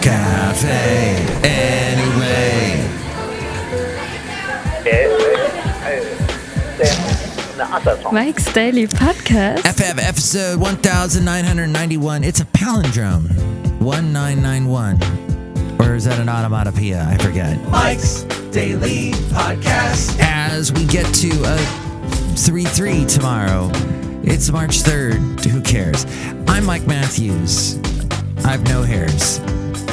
cafe anyway. Mike's Daily Podcast. FF episode 1991. It's a palindrome. 1991. Or is that an onomatopoeia? I forget. Mike's Daily Podcast. As we get to 3-3 tomorrow. It's March 3rd. Who cares? I'm Mike Matthews. I have no hairs.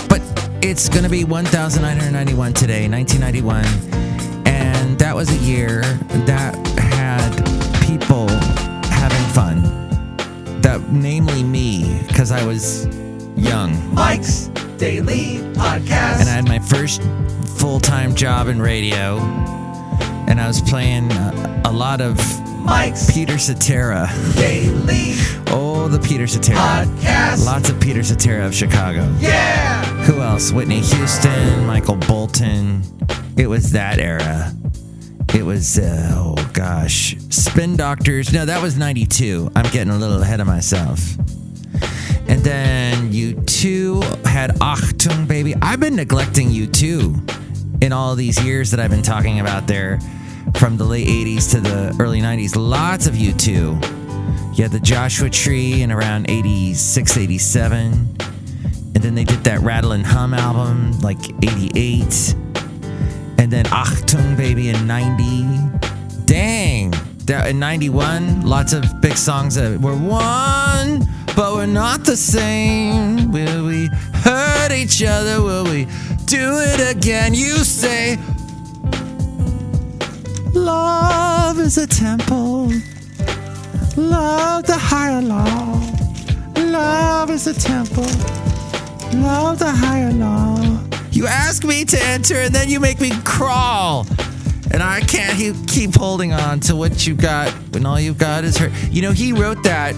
But it's going to be 1991 today, 1991. And that was a year that had people having fun. That, namely me, because I was young. Mike's Daily Podcast. And I had my first full-time job in radio. And I was playing a lot of Mike's Peter Cetera. Daily Oh, the Peter Cetera. Podcast. Lots of Peter Cetera of Chicago. Yeah. Who else? Whitney Houston, Michael Bolton. It was that era. It was, oh gosh. Spin Doctors. No, that was 92. I'm getting a little ahead of myself. And then U2 had Achtung Baby. I've been neglecting U2 in all these years that I've been talking about there. From the late 80s to the early 90s. Lots of U2. You had the Joshua Tree in around 86, 87. And then they did that Rattle and Hum album, like 88. And then Achtung Baby in 90. Dang. In 91, lots of big songs that were one, but we're not the same. Will we hurt each other? Will we do it again? You say, love is a temple. Love the higher law. Love is a temple. Love the higher law. You ask me to enter and then you make me crawl. And I can't keep holding on to what you got when all you've got is hurt. You know, he wrote that.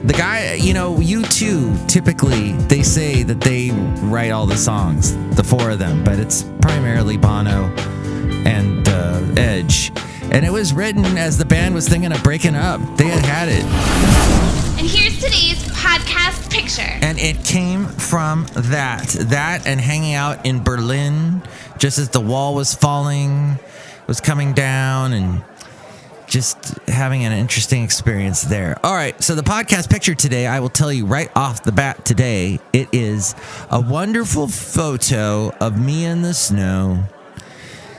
The guy, you know, U2, typically, they say that they write all the songs, the four of them, but it's primarily Bono and Edge. And it was written as the band was thinking of breaking up. They had it. And here's today's podcast picture. And it came from that and hanging out in Berlin just as the wall was falling, was coming down, and just having an interesting experience there. All right, so the podcast picture today, I will tell you right off the bat today, it is a wonderful photo of me in the snow.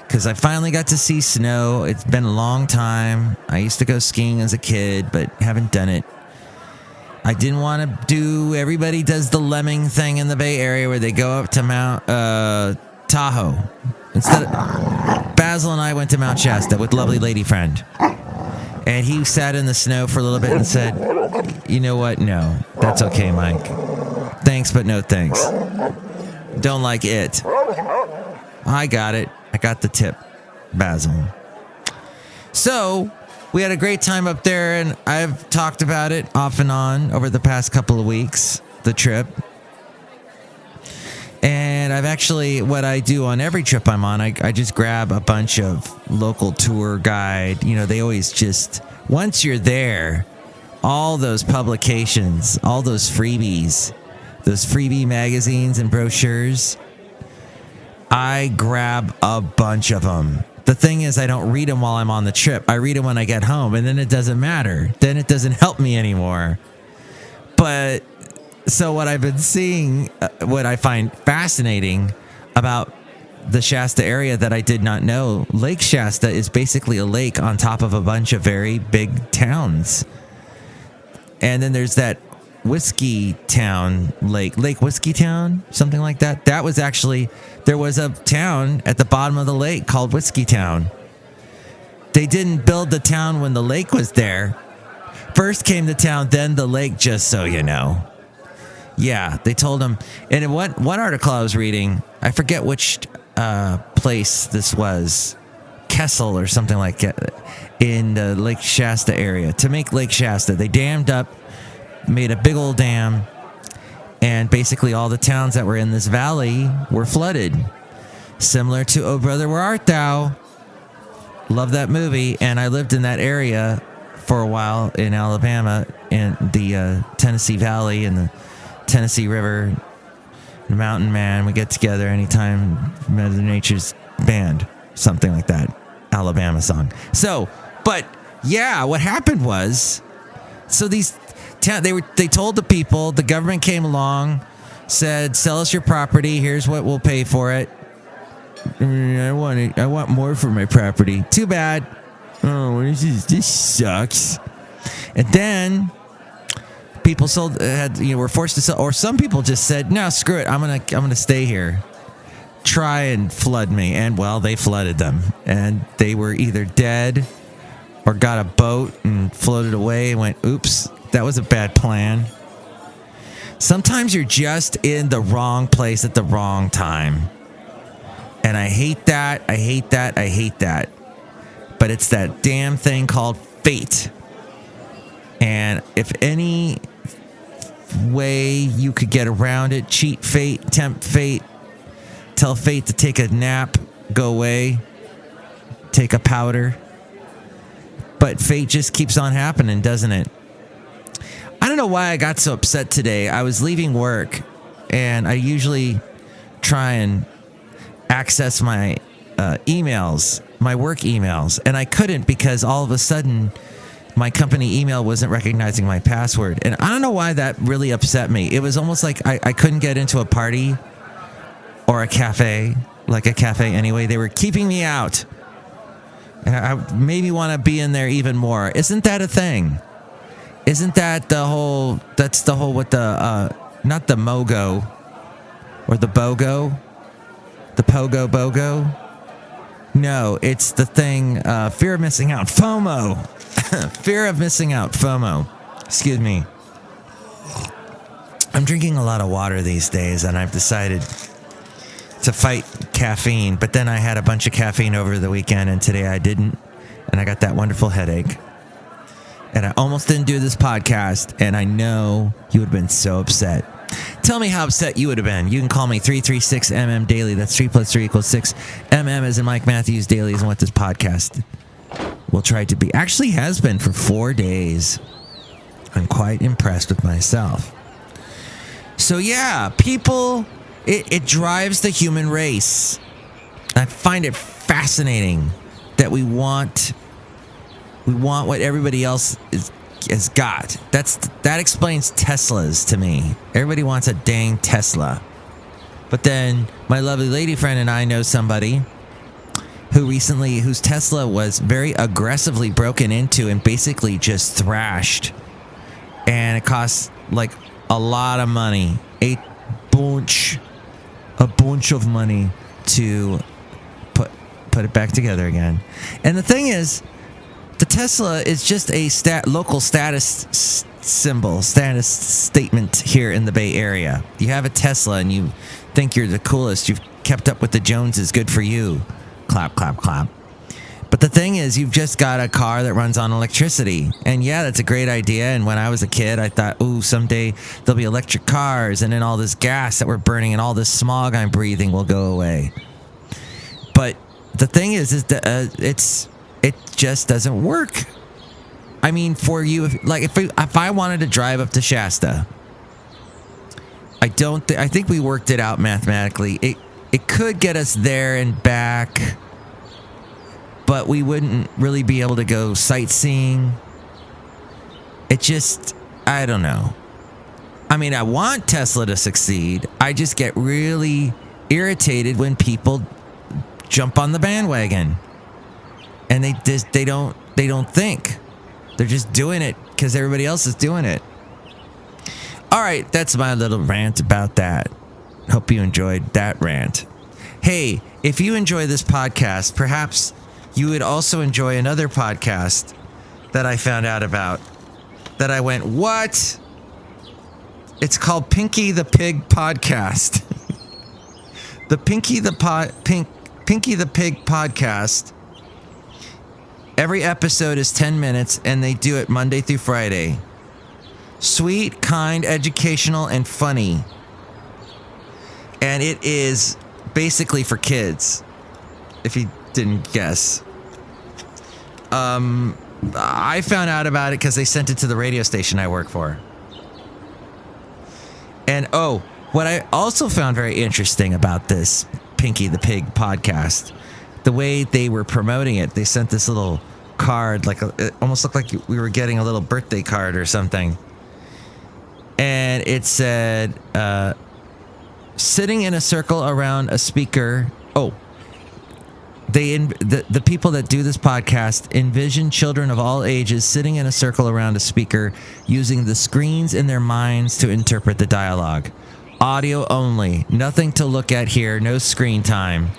Because I finally got to see snow. It's been a long time. I used to go skiing as a kid, but haven't done it. I didn't want to do, everybody does the lemming thing in the Bay Area where they go up to Mount Tahoe. Instead of, Basil and I went to Mount Shasta with lovely lady friend. And he sat in the snow for a little bit and said, you know what? No, that's okay, Mike. Thanks, but no thanks. Don't like it. I got it. I got the tip, Basil. So, we had a great time up there, and I've talked about it off and on over the past couple of weeks, the trip. And I've actually, what I do on every trip I'm on, I just grab a bunch of local tour guide. You know, they always just, once you're there, all those publications, all those freebies, those freebie magazines and brochures, I grab a bunch of them. The thing is, I don't read them while I'm on the trip. I read them when I get home, and then it doesn't matter. Then it doesn't help me anymore. But, so what I've been seeing, what I find fascinating about the Shasta area that I did not know, Lake Shasta is basically a lake on top of a bunch of very big towns. And then there's that Whiskey Town Lake Whiskey Town, something like that. That was actually, there was a town at the bottom of the lake called Whiskey Town. They didn't build the town when the lake was there. First came the town, then the lake, just so you know. Yeah, they told them. And in one article I was reading, I forget which place this was, Kessel or something like that, in the Lake Shasta area. To make Lake Shasta, they dammed up, made a big old dam, and basically all the towns that were in this valley were flooded. Similar to Oh Brother, Where Art Thou? Love that movie, and I lived in that area for a while in Alabama, in the Tennessee Valley and the Tennessee River. The Mountain Man, we get together anytime Mother Nature's band, something like that. Alabama song. So, but yeah, what happened was, so they told the people, the government came along, said, sell us your property, here's what we'll pay for it. I want more for my property. Too bad. Oh, this sucks. And then people were forced to sell, or some people just said, no, screw it, I'm gonna stay here. Try and flood me. And well, they flooded them, and they were either dead or got a boat and floated away and went, oops, that was a bad plan. Sometimes you're just in the wrong place at the wrong time. And I hate that. I hate that. I hate that. But it's that damn thing called fate. And if any way you could get around it, cheat fate, tempt fate, tell fate to take a nap, go away, take a powder. But fate just keeps on happening, doesn't it? I don't know why I got so upset today. I was leaving work, and I usually try and access my emails, my work emails, and I couldn't because all of a sudden my company email wasn't recognizing my password. And I don't know why that really upset me. It was almost like I couldn't get into a party or a cafe, like a cafe anyway. They were keeping me out. And I made me want to be in there even more. Isn't that a thing? Isn't that that's the whole, what the, not the MOGO or the BOGO? The Pogo BOGO? No, it's the thing, fear of missing out. FOMO. Fear of missing out. FOMO. Excuse me. I'm drinking a lot of water these days, and I've decided to fight caffeine, but then I had a bunch of caffeine over the weekend, and today I didn't, and I got that wonderful headache. And I almost didn't do this podcast, and I know you would have been so upset. Tell me how upset you would have been. You can call me 336MM Daily. That's 3 + 3 = 6. MM as in Mike Matthews. Daily is what this podcast will try to be. Actually has been for 4 days. I'm quite impressed with myself. So yeah, people, it drives the human race. I find it fascinating that we want what everybody else has got. That explains Teslas to me. Everybody wants a dang Tesla. But then my lovely lady friend and I know somebody whose Tesla was very aggressively broken into and basically just thrashed. And it costs like a lot of money, a bunch of money to put it back together again. And the thing is, the Tesla is just a local status symbol, status statement here in the Bay Area. You have a Tesla and you think you're the coolest. You've kept up with the Joneses. Good for you. Clap, clap, clap. But the thing is, you've just got a car that runs on electricity. And yeah, that's a great idea. And when I was a kid, I thought, ooh, someday there'll be electric cars, and then all this gas that we're burning and all this smog I'm breathing will go away. But the thing is that it just doesn't work. I mean, for you, if I wanted to drive up to Shasta, I think we worked it out mathematically. It could get us there and back, but we wouldn't really be able to go sightseeing. It just, I don't know. I mean, I want Tesla to succeed. I just get really irritated when people jump on the bandwagon. And they don't think. They're just doing it because everybody else is doing it. All right, that's my little rant about that. Hope you enjoyed that rant. Hey, if you enjoy this podcast, perhaps you would also enjoy another podcast that I found out about. That I went, what? It's called Pinky the Pig Podcast. The Pinky the Pig Podcast. Every episode is 10 minutes, and they do it Monday through Friday. Sweet, kind, educational, and funny. And it is basically for kids, if you didn't guess. I found out about it because they sent it to the radio station I work for. And What I also found very interesting about this Pinky the Pig podcast, the way they were promoting it, they sent this little card, it almost looked like we were getting a little birthday card or something. And it said, sitting in a circle around a speaker. Oh, the people that do this podcast envision children of all ages sitting in a circle around a speaker using the screens in their minds to interpret the dialogue. Audio only, nothing to look at here, no screen time.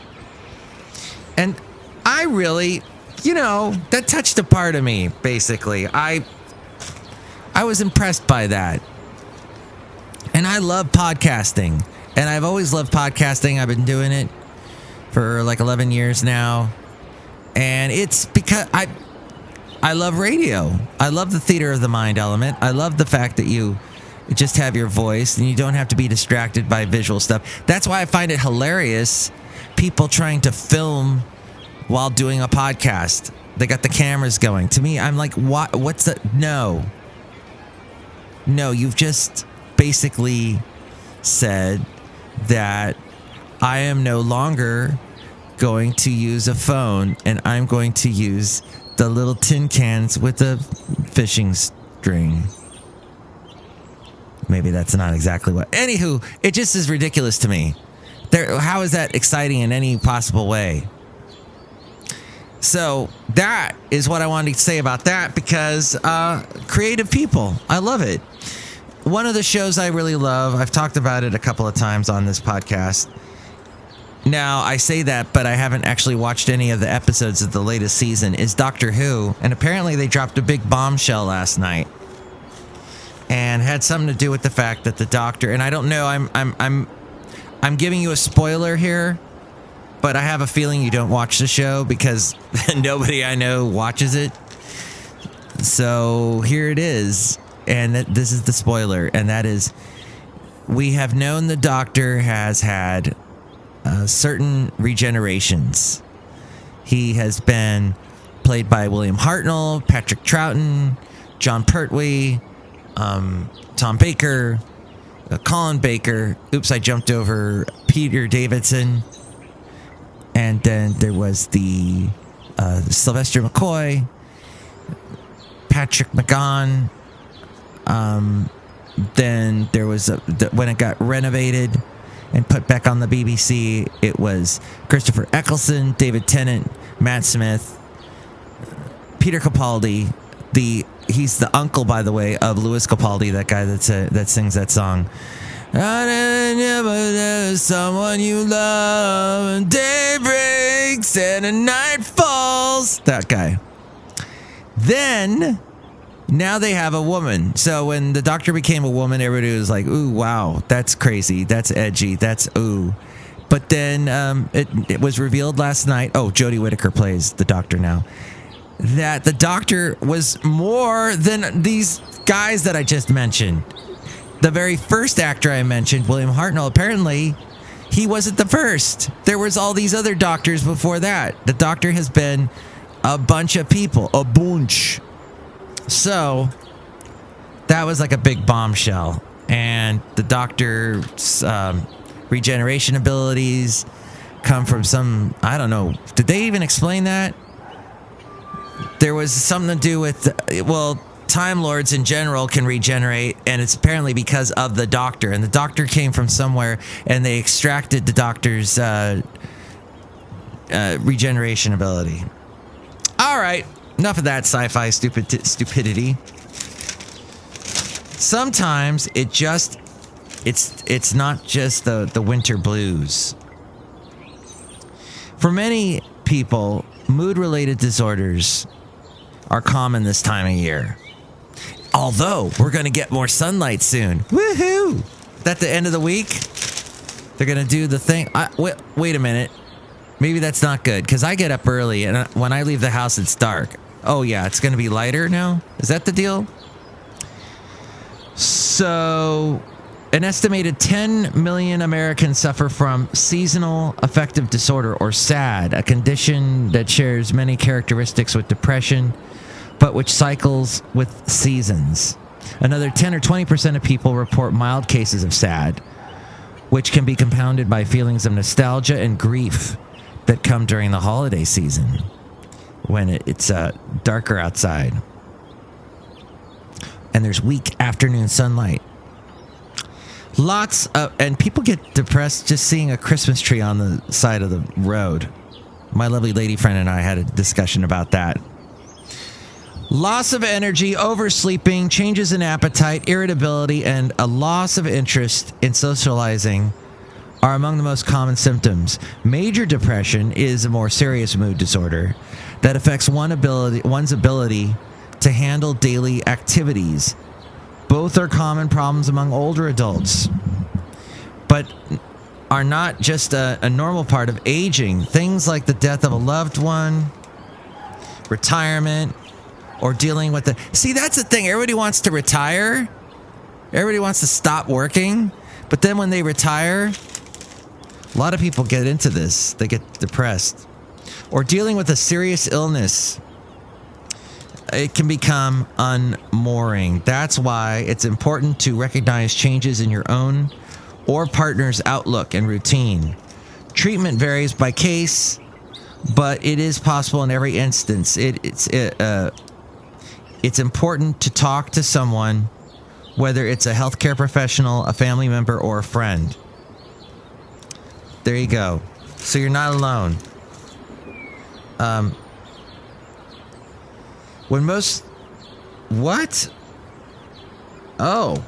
And I really, that touched a part of me, basically. I was impressed by that. And I love podcasting. And I've always loved podcasting. I've been doing it for 11 years now. And it's because I love radio. I love the theater of the mind element. I love the fact that you just have your voice and you don't have to be distracted by visual stuff. That's why I find it hilarious, people trying to film while doing a podcast. They got the cameras going. To me, I'm like, what? What's that? No, you've just basically said that I am no longer going to use a phone and I'm going to use the little tin cans with a fishing string. Maybe that's not exactly what. Anywho, it just is ridiculous to me. How is that exciting in any possible way? So that is what I wanted to say about that, because creative people, I love it. One of the shows I really love, I've talked about it a couple of times on this podcast. Now, I say that, but I haven't actually watched any of the episodes of the latest season, is Doctor Who. And apparently they dropped a big bombshell last night. And had something to do with the fact that the Doctor, and I don't know, I'm giving you a spoiler here, but I have a feeling you don't watch the show because nobody I know watches it. So here it is, and this is the spoiler, and that is, we have known the Doctor has had certain regenerations. He has been played by William Hartnell, Patrick Troughton, John Pertwee, Tom Baker, Colin Baker. Oops, I jumped over Peter Davidson. And then there was the Sylvester McCoy, Patrick McGowan. Then there was when it got renovated and put back on the BBC, it was Christopher Eccleston, David Tennant, Matt Smith, Peter Capaldi. He's the uncle, by the way, of Louis Capaldi, that guy that sings that song. There's someone you love, and day breaks and a night falls. That guy. Then, now they have a woman. So when the Doctor became a woman, everybody was like, ooh, wow, that's crazy. That's edgy. That's ooh. But then it was revealed last night. Oh, Jodie Whittaker plays the Doctor now. That the Doctor was more than these guys that I just mentioned. The very first actor I mentioned, William Hartnell, apparently he wasn't the first. There was all these other doctors before that. The Doctor has been a bunch of people, a bunch. So that was like a big bombshell. And the Doctor's regeneration abilities come from some, I don't know. Did they even explain that? There was something to do with, Time Lords in general can regenerate, and it's apparently because of the Doctor. And the Doctor came from somewhere, and they extracted the Doctor's regeneration ability. All right, enough of that sci-fi stupidity. Sometimes it's not just the winter blues. For many people, mood-related disorders are common this time of year. Although, we're going to get more sunlight soon. Woohoo! At the end of the week, they're going to do the thing. Wait a minute. Maybe that's not good, because I get up early, and when I leave the house, it's dark. Oh, yeah, it's going to be lighter now? Is that the deal? So, an estimated 10 million Americans suffer from seasonal affective disorder, or SAD, a condition that shares many characteristics with depression, but which cycles with seasons. Another 10 or 20% of people report mild cases of SAD, which can be compounded by feelings of nostalgia and grief that come during the holiday season when it's darker outside and there's weak afternoon sunlight. And people get depressed just seeing a Christmas tree on the side of the road. My lovely lady friend and I had a discussion about that. Loss of energy, oversleeping, changes in appetite, irritability, and a loss of interest in socializing are among the most common symptoms. Major depression is a more serious mood disorder that affects one's ability to handle daily activities. Both are common problems among older adults, but are not just a normal part of aging. Things like the death of a loved one, retirement, or dealing with See, that's the thing. Everybody wants to retire. Everybody wants to stop working. But then when they retire, a lot of people get into this. They get depressed. Or dealing with a serious illness. It can become unmooring. That's why it's important to recognize changes in your own or partner's outlook and routine. Treatment varies by case, but it is possible in every instance. It's important to talk to someone, whether it's a healthcare professional, a family member, or a friend. There you go. So you're not alone. What? Oh.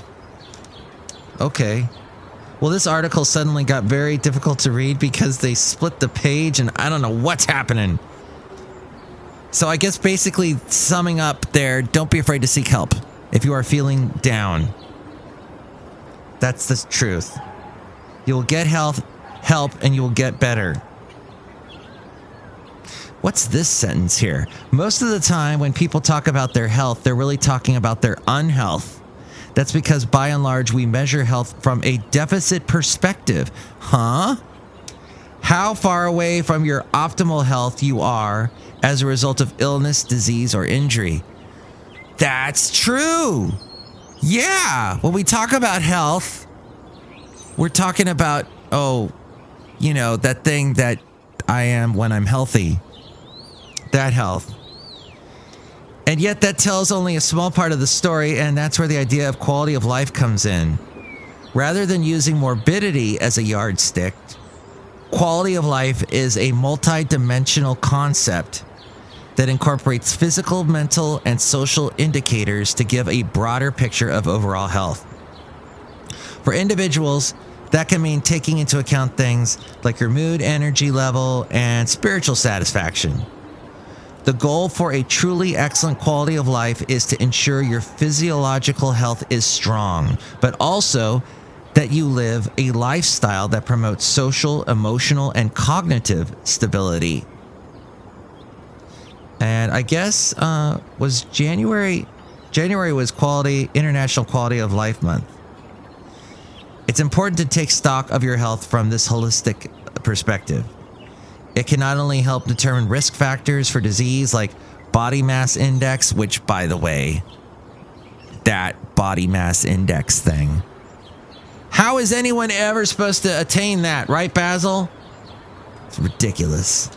Okay. Well, this article suddenly got very difficult to read because they split the page and I don't know what's happening. So I guess basically summing up there, don't be afraid to seek help if you are feeling down. That's the truth. You will get help and you will get better. What's this sentence here? Most of the time when people talk about their health, they're really talking about their unhealth. That's because by and large, we measure health from a deficit perspective. Huh? How far away from your optimal health you are as a result of illness, disease, or injury. That's true. Yeah. When we talk about health, we're talking about, that thing that I am when I'm healthy. That health. And yet that tells only a small part of the story, and that's where the idea of quality of life comes in. Rather than using morbidity as a yardstick, quality of life is a multi-dimensional concept that incorporates physical, mental, and social indicators to give a broader picture of overall health. For individuals, that can mean taking into account things like your mood, energy level, and spiritual satisfaction. The goal for a truly excellent quality of life is to ensure your physiological health is strong, but also that you live a lifestyle that promotes social, emotional, and cognitive stability. And I guess was January was International Quality of Life Month. It's important to take stock of your health from this holistic perspective. It can not only help determine risk factors for disease like body mass index, which, by the way, that body mass index thing. How is anyone ever supposed to attain that, right, Basil? It's ridiculous.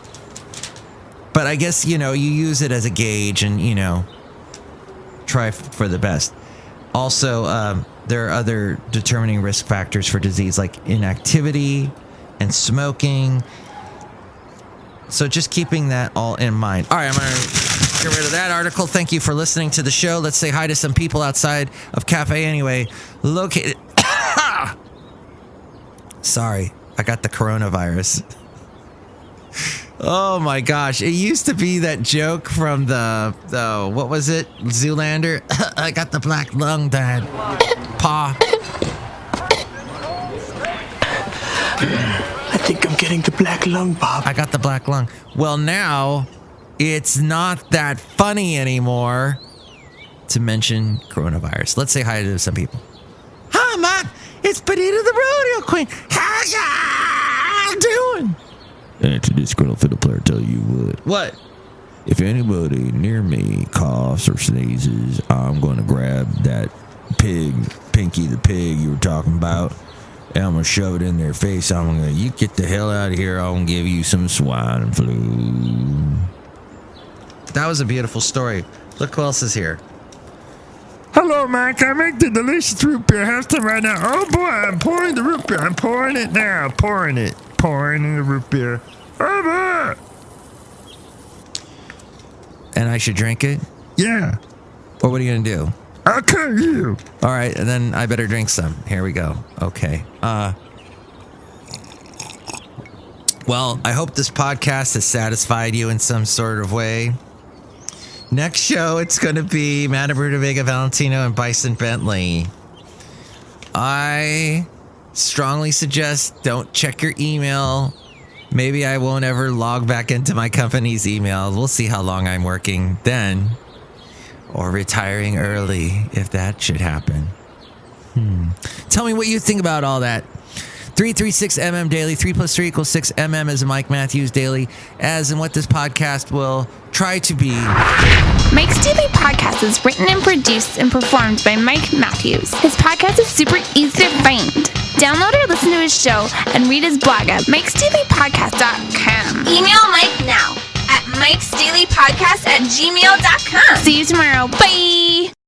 But I guess, you use it as a gauge and, try for the best. Also, there are other determining risk factors for disease like inactivity and smoking. So just keeping that all in mind. All right, I'm going to get rid of that article. Thank you for listening to the show. Let's say hi to some people outside of Cafe Anyway, located... Sorry, I got the coronavirus. Oh my gosh, it used to be that joke from the what was it? Zoolander? I got the black lung, Dad. Pa. I think I'm getting the black lung, Bob. I got the black lung. Well, now it's not that funny anymore to mention coronavirus. Let's say hi to some people. Hi, Mom. It's Benita the Rodeo Queen. How y'all doing? And to disgruntled fiddle player, tell you what. What? If anybody near me coughs or sneezes, I'm going to grab that pig, Pinky the pig you were talking about, And I'm gonna shove it in their face. I'm gonna, you get the hell out of here. I'm gonna give you some swine flu. That was a beautiful story. Look who else is here. Hello, Mike. I make the delicious root beer. Have some right now. Oh boy, I'm pouring the root beer. I'm pouring it now. Pouring it. Pouring in the root beer. Oh boy. And I should drink it? Yeah. Or what are you gonna do? I'll cut you. All right, and then I better drink some. Here we go. Okay. Well, I hope this podcast has satisfied you in some sort of way. Next show, it's going to be Manabruta Vega Valentino and Bison Bentley. I strongly suggest don't check your email. Maybe I won't ever log back into my company's email. We'll see how long I'm working then. Or retiring early, if that should happen. Tell me what you think about all that. 336mm Daily, 3 + 3 = 6. is Mike Matthews Daily, as in what this podcast will try to be. Mike's Daily Podcast is written and produced and performed by Mike Matthews. His podcast is super easy to find. Download or listen to his show and read his blog at mikesdailypodcast.com. Email Mike now at mikesdailypodcast@gmail.com. See you tomorrow. Bye!